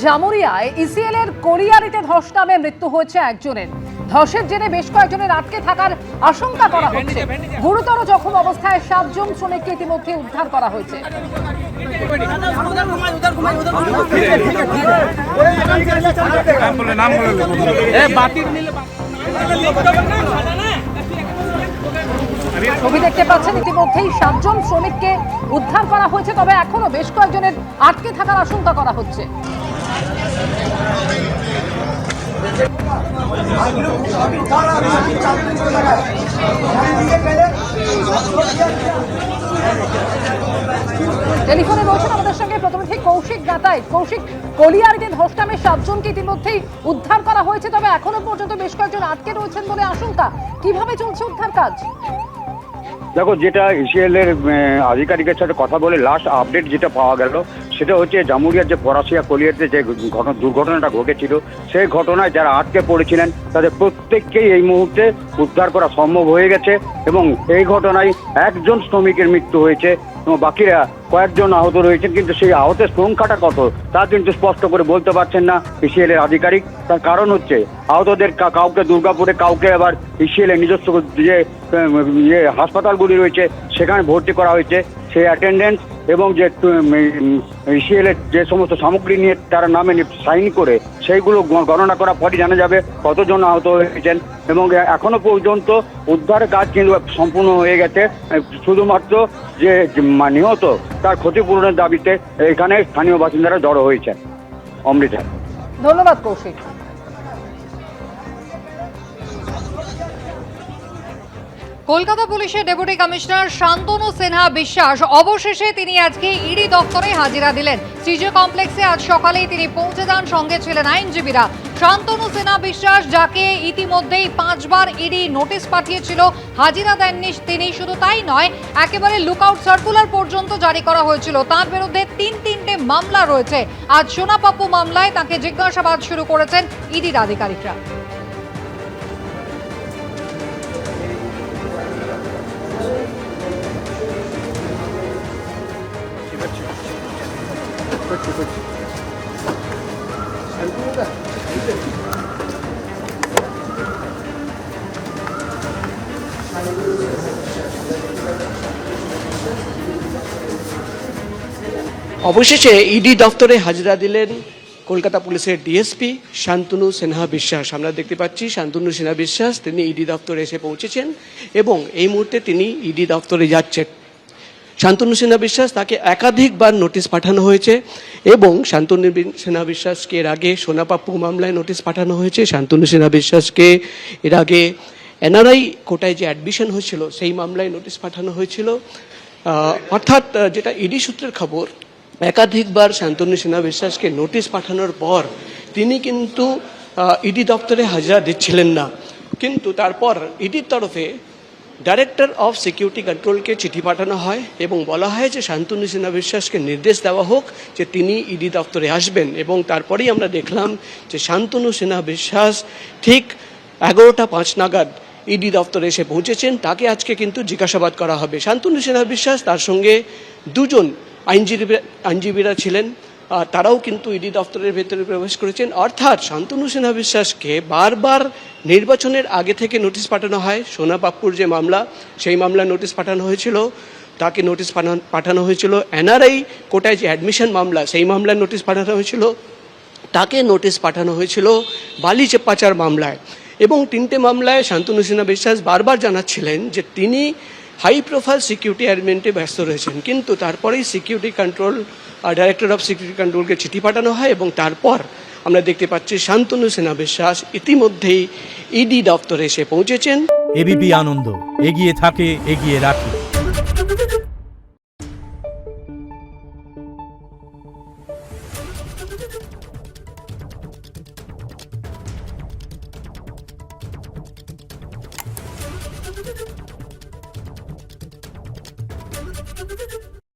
জামুরিয়ায় ECL এর কোরিয়ারিতে ধস নামে মৃত্যু হয়েছে একজনের। ধসের জেরে বেশ কয়েকজনের আটকে থাকার আশঙ্কা করা হচ্ছে। গুরুতর জখম অবস্থায় 7 জন শ্রমিককে ইতিমধ্যে উদ্ধার করা হয়েছে। ছবি দেখতে পাচ্ছেন, ইতিমধ্যেই 7 জন শ্রমিককে উদ্ধার করা হয়েছে, তবে এখনো বেশ কয়েকজনের আটকে থাকার আশঙ্কা করা হচ্ছে। টেলিফোনে রয়েছেন আমাদের সঙ্গে প্রতিনিধি কৌশিক গাতাই। কৌশিক, কোলিয়ারিতে ধস নামে 7 জনকে ইতিমধ্যেই উদ্ধার করা হয়েছে, তবে এখনো পর্যন্ত বেশ কয়েকজন আটকে রয়েছেন বলে আশঙ্কা। কিভাবে চলছে উদ্ধার কাজ? দেখো, যেটা ইসিএল এর আধিকারিকের সাথে কথা বলে লাস্ট আপডেট যেটা পাওয়া গেল সেটা হচ্ছে জামুরিয়ার যে পরাশিয়া কোলিয়ারিতে যে দুর্ঘটনাটা ঘটেছিল সেই ঘটনায় যারা আটকে পড়েছিলেন তাদের প্রত্যেককেই এই মুহূর্তে উদ্ধার করা সম্ভব হয়ে গেছে এবং এই ঘটনায় 1 জন শ্রমিকের মৃত্যু হয়েছে এবং বাকিরা কয়েকজন আহত রয়েছেন, কিন্তু সেই আহতের সংখ্যাটা কত তা কিন্তু স্পষ্ট করে বলতে পারছেন না ইসিএল এর আধিকারিক। তার কারণ হচ্ছে আহতদের কাউকে দুর্গাপুরে, কাউকে আবার ইসিএল এর নিজস্ব যে হাসপাতালগুলি রয়েছে সেখানে ভর্তি করা হয়েছে। সেই অ্যাটেন্ডেন্স এবং যে ইসিএল এর যে সমস্ত সামগ্রী নিয়ে তারা নামে সাইন করে সেইগুলো গণনা করার পরই জানা যাবে কতজন আহত হয়েছেন এবং এখনো পর্যন্ত উদ্ধার কাজ কিন্তু সম্পূর্ণ হয়ে গেছে। শুধুমাত্র যে নিহত তার ক্ষতিপূরণের দাবিতে এখানে স্থানীয় বাসিন্দারা জড়ো হয়েছেন। অমৃতা, ধন্যবাদ কৌশিক। কলকাতা পুলিশের ডেপুটি কমিশনার শান্তনু সিনহা বিশ্বাস অবশেষে তিনি আজকে ইডি দপ্তরে হাজিরা দিলেন। সিজে কমপ্লেক্সে আজ সকালেই তিনি পৌঁছে যান, সঙ্গে ছিলেন আইনজীবীরা। শান্তনু সিনহা বিশ্বাস, যাকে ইতিমধ্যেই 5 বার ইডি নোটিশ পাঠিয়েছিল, হাজিরা দেননি তিনি। শুধু তাই নয়, একেবারে লুকআউট সার্কুলার পর্যন্ত জারি করা হয়েছিল। তার বিরুদ্ধে 3টে মামলা রয়েছে। আজ সোনাপাপ্পু মামলায় তাকে জিজ্ঞাসাবাদ শুরু করেছেন ইডির আধিকারিকরা। অবশেষে ইডি দপ্তরে হাজিরা দিলেন কলকাতা পুলিশের ডিএসপি শান্তনু সিনহা বিশ্বাস। আমরা দেখতে পাচ্ছি শান্তনু সিনহা বিশ্বাস তিনি ইডি দপ্তরে এসে পৌঁছেছেন এবং এই মুহূর্তে তিনি ইডি দপ্তরে যাচ্ছেন। শান্তনু সিনহা বিশ্বাস, তাকে একাধিকবার নোটিশ পাঠানো হয়েছে এবং শান্তনু সিনহা বিশ্বাসকে এর আগে সোনাপাপ্পু মামলায় নোটিশ পাঠানো হয়েছে। শান্তনু সিনহা বিশ্বাসকে এর আগে এনআরআই কোটায় যে অ্যাডমিশন হয়েছিল সেই মামলায় নোটিশ পাঠানো হয়েছিল। অর্থাৎ যেটা ইডি সূত্রের খবর, একাধিকবার শান্তনু সিনহা বিশ্বাসকে নোটিশ পাঠানোর পর তিনি কিন্তু ইডি দপ্তরে হাজিরা দিচ্ছিলেন না, কিন্তু তারপর ইডির তরফে ডাইরেক্টর অফ সিকিউরিটি কন্ট্রোলকে চিঠি পাঠানো হয় এবং বলা হয় যে শান্তনু সিনহা বিশ্বাসকে নির্দেশ দেওয়া হোক যে তিনি ইডি দপ্তরে আসবেন। এবং তারপরেই আমরা দেখলাম যে শান্তনু সিনহা বিশ্বাস ঠিক 11টা 5 নাগাদ ইডি দপ্তরে এসে পৌঁছেছেন। তাকে আজকে কিন্তু জিজ্ঞাসাবাদ করা হবে। শান্তনু সিনহা বিশ্বাস, তার সঙ্গে 2 জন আইনজীবীরা ছিলেন, তারাও কিন্তু ইডি দপ্তরের ভেতরে প্রবেশ করেছেন। অর্থাৎ শান্তনু সিনহা বিশ্বাসকে বারবার নির্বাচনের আগে থেকে নোটিশ পাঠানো হয়। সোনাপাপ্পুর যে মামলা, সেই মামলায় নোটিশ পাঠানো হয়েছিল, তাকে নোটিশ পাঠানো হয়েছিল। এনআরআই কোটায় যে অ্যাডমিশন মামলা, সেই মামলায় নোটিশ পাঠানো হয়েছিল। তাকে নোটিশ পাঠানো হয়েছিল বালি পাচার মামলায়। এবং 3টে মামলায় শান্তনু সিনহা বিশ্বাস বারবার জানাচ্ছিলেন যে তিনি হাই প্রোফাইল সিকিউরিটি অ্যারেঞ্জমেন্টে ব্যস্ত রয়েছেন, কিন্তু তারপরেই security control director of security কন্ট্রোলকে চিঠি পাঠানো হয় এবং তারপর আমরা দেখতে পাচ্ছি শান্তনু সিনহা বিশ্বাস ইতিমধ্যেই ইডি দপ্তরে এসে পৌঁছেছেন। এবিপি আনন্দ, এগিয়ে থাকে, এগিয়ে রাখে।